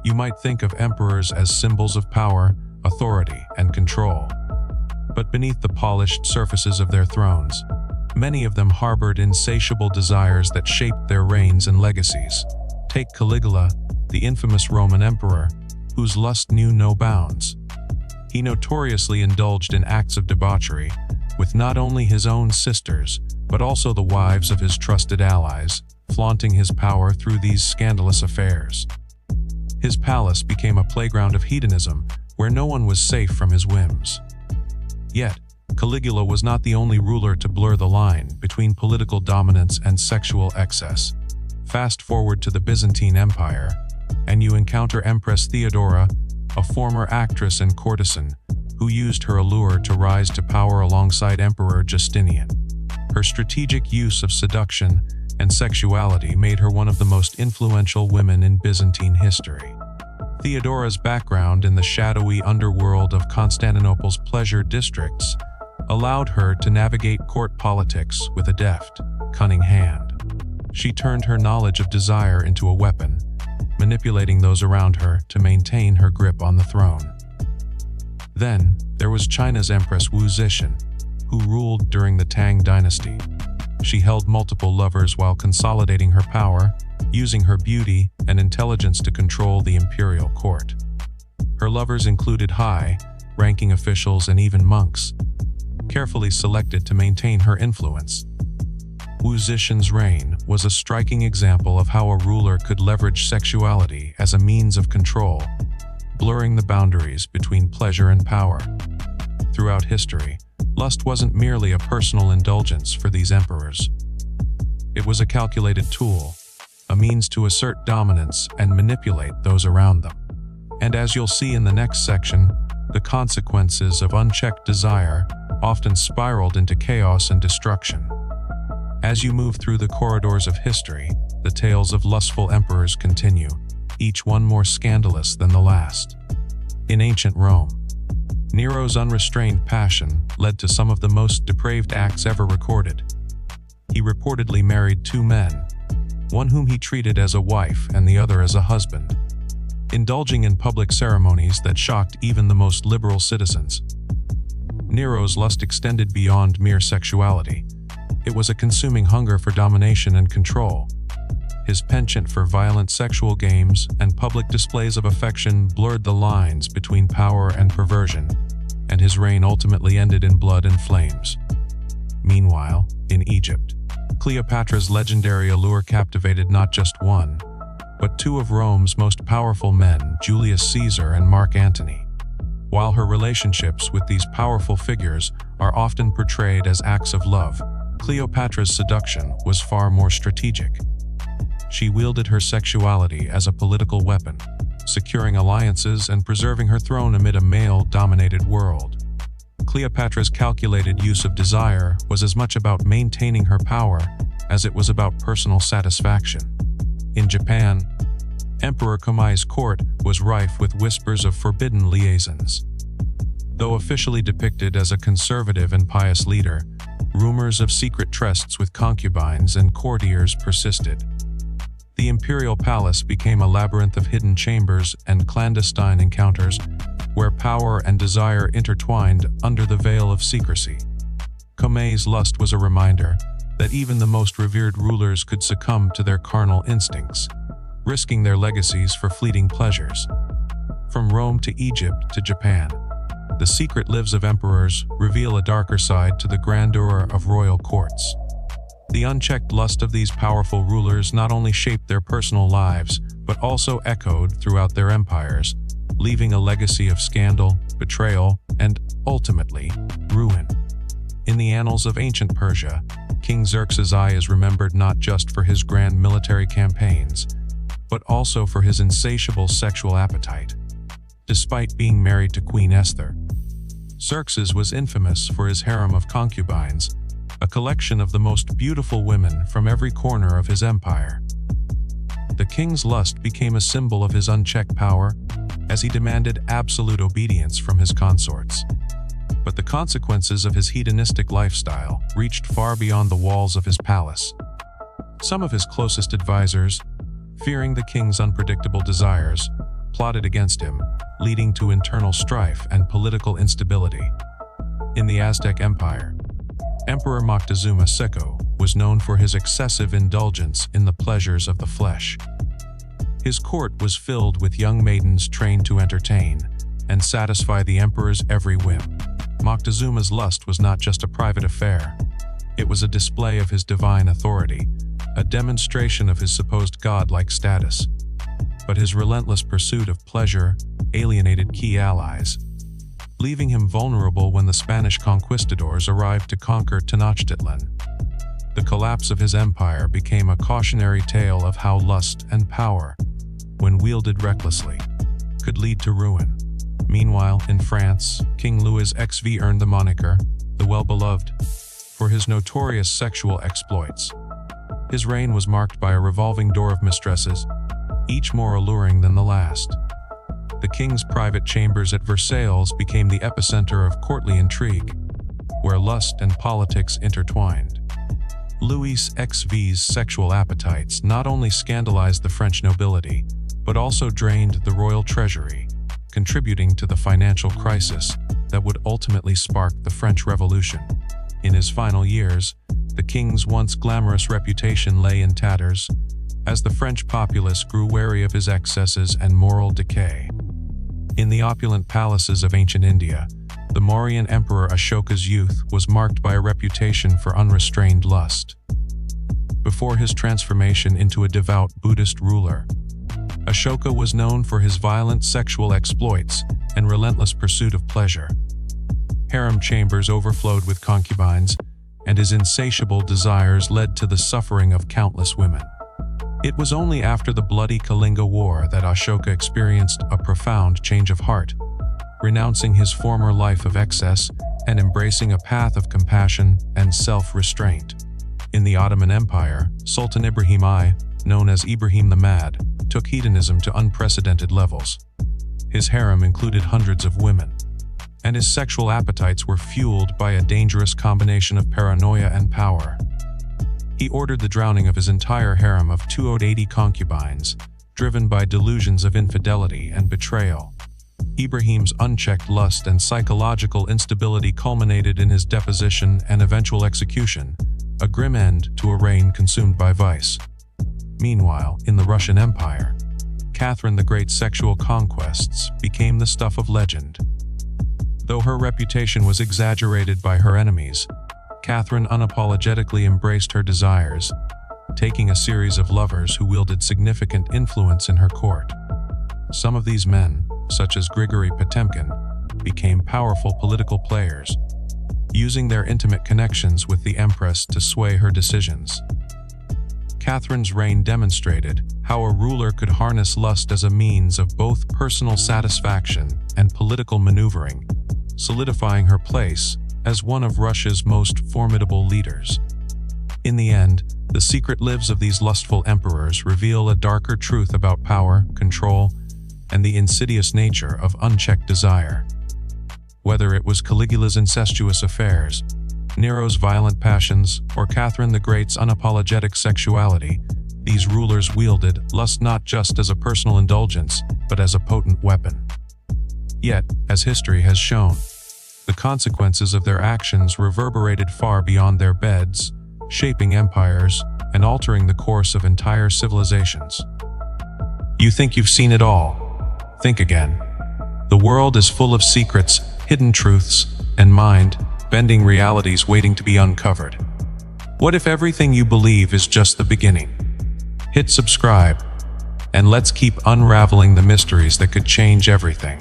you might think of emperors as symbols of power, authority, and control. But beneath the polished surfaces of their thrones, many of them harbored insatiable desires that shaped their reigns and legacies. Take Caligula, the infamous Roman emperor, whose lust knew no bounds. He notoriously indulged in acts of debauchery, with not only his own sisters, but also the wives of his trusted allies, flaunting his power through these scandalous affairs. His palace became a playground of hedonism, where no one was safe from his whims. Yet, Caligula was not the only ruler to blur the line between political dominance and sexual excess. Fast forward to the Byzantine Empire, and you encounter Empress Theodora, a former actress and courtesan, who used her allure to rise to power alongside Emperor Justinian. Her strategic use of seduction and sexuality made her one of the most influential women in Byzantine history. Theodora's background in the shadowy underworld of Constantinople's pleasure districts allowed her to navigate court politics with a deft, cunning hand. She turned her knowledge of desire into a weapon, manipulating those around her to maintain her grip on the throne. Then, there was China's Empress Wu Zetian, who ruled during the Tang dynasty. She held multiple lovers while consolidating her power, using her beauty and intelligence to control the imperial court. Her lovers included high-ranking officials and even monks, carefully selected to maintain her influence. Wu Zetian's reign was a striking example of how a ruler could leverage sexuality as a means of control, blurring the boundaries between pleasure and power. Throughout history, lust wasn't merely a personal indulgence for these emperors. It was a calculated tool, a means to assert dominance and manipulate those around them. And as you'll see in the next section, the consequences of unchecked desire often spiraled into chaos and destruction. As you move through the corridors of history, the tales of lustful emperors continue, each one more scandalous than the last. In ancient Rome, Nero's unrestrained passion led to some of the most depraved acts ever recorded. He reportedly married two men, one whom he treated as a wife and the other as a husband, indulging in public ceremonies that shocked even the most liberal citizens. Nero's lust extended beyond mere sexuality. It was a consuming hunger for domination and control. His penchant for violent sexual games and public displays of affection blurred the lines between power and perversion, and his reign ultimately ended in blood and flames. Meanwhile, in Egypt, Cleopatra's legendary allure captivated not just one, but two of Rome's most powerful men, Julius Caesar and Mark Antony. While her relationships with these powerful figures are often portrayed as acts of love, Cleopatra's seduction was far more strategic. She wielded her sexuality as a political weapon, securing alliances and preserving her throne amid a male-dominated world. Cleopatra's calculated use of desire was as much about maintaining her power as it was about personal satisfaction. In Japan, Emperor Komai's court was rife with whispers of forbidden liaisons. Though officially depicted as a conservative and pious leader, rumors of secret trysts with concubines and courtiers persisted. The imperial palace became a labyrinth of hidden chambers and clandestine encounters, where power and desire intertwined under the veil of secrecy. Komai's lust was a reminder that even the most revered rulers could succumb to their carnal instincts, risking their legacies for fleeting pleasures. From Rome to Egypt to Japan, the secret lives of emperors reveal a darker side to the grandeur of royal courts. The unchecked lust of these powerful rulers not only shaped their personal lives, but also echoed throughout their empires, leaving a legacy of scandal, betrayal, and, ultimately, ruin. In the annals of ancient Persia, King Xerxes I is remembered not just for his grand military campaigns, but also for his insatiable sexual appetite. Despite being married to Queen Esther, Xerxes was infamous for his harem of concubines, a collection of the most beautiful women from every corner of his empire. The king's lust became a symbol of his unchecked power, as he demanded absolute obedience from his consorts. But the consequences of his hedonistic lifestyle reached far beyond the walls of his palace. Some of his closest advisors, fearing the king's unpredictable desires, plotted against him, leading to internal strife and political instability. In the Aztec Empire, Emperor Moctezuma II was known for his excessive indulgence in the pleasures of the flesh. His court was filled with young maidens trained to entertain and satisfy the emperor's every whim. Moctezuma's lust was not just a private affair. It was a display of his divine authority, a demonstration of his supposed godlike status. But his relentless pursuit of pleasure alienated key allies, leaving him vulnerable when the Spanish conquistadors arrived to conquer Tenochtitlan. The collapse of his empire became a cautionary tale of how lust and power, when wielded recklessly, could lead to ruin. Meanwhile, in France, King Louis XV earned the moniker, the Well-Beloved, for his notorious sexual exploits. His reign was marked by a revolving door of mistresses, each more alluring than the last. The king's private chambers at Versailles became the epicenter of courtly intrigue, where lust and politics intertwined. Louis XV's sexual appetites not only scandalized the French nobility, but also drained the royal treasury, contributing to the financial crisis that would ultimately spark the French Revolution. In his final years, the king's once glamorous reputation lay in tatters, as the French populace grew wary of his excesses and moral decay. In the opulent palaces of ancient India, the Mauryan Emperor Ashoka's youth was marked by a reputation for unrestrained lust. Before his transformation into a devout Buddhist ruler, Ashoka was known for his violent sexual exploits and relentless pursuit of pleasure. Harem chambers overflowed with concubines, and his insatiable desires led to the suffering of countless women. It was only after the bloody Kalinga War that Ashoka experienced a profound change of heart, renouncing his former life of excess and embracing a path of compassion and self-restraint. In the Ottoman Empire, Sultan Ibrahim I, known as Ibrahim the Mad, took hedonism to unprecedented levels. His harem included hundreds of women, and his sexual appetites were fueled by a dangerous combination of paranoia and power. He ordered the drowning of his entire harem of 280 concubines, driven by delusions of infidelity and betrayal. Ibrahim's unchecked lust and psychological instability culminated in his deposition and eventual execution, a grim end to a reign consumed by vice. Meanwhile, in the Russian Empire, Catherine the Great's sexual conquests became the stuff of legend. Though her reputation was exaggerated by her enemies, Catherine unapologetically embraced her desires, taking a series of lovers who wielded significant influence in her court. Some of these men, such as Grigory Potemkin, became powerful political players, using their intimate connections with the Empress to sway her decisions. Catherine's reign demonstrated how a ruler could harness lust as a means of both personal satisfaction and political maneuvering, solidifying her place as one of Russia's most formidable leaders. In the end, the secret lives of these lustful emperors reveal a darker truth about power, control, and the insidious nature of unchecked desire. Whether it was Caligula's incestuous affairs, Nero's violent passions, or Catherine the Great's unapologetic sexuality, these rulers wielded lust not just as a personal indulgence, but as a potent weapon. Yet, as history has shown, the consequences of their actions reverberated far beyond their beds, shaping empires and altering the course of entire civilizations. You think you've seen it all? Think again. The world is full of secrets, hidden truths, and mind-bending realities waiting to be uncovered. What if everything you believe is just the beginning? Hit subscribe, and let's keep unraveling the mysteries that could change everything.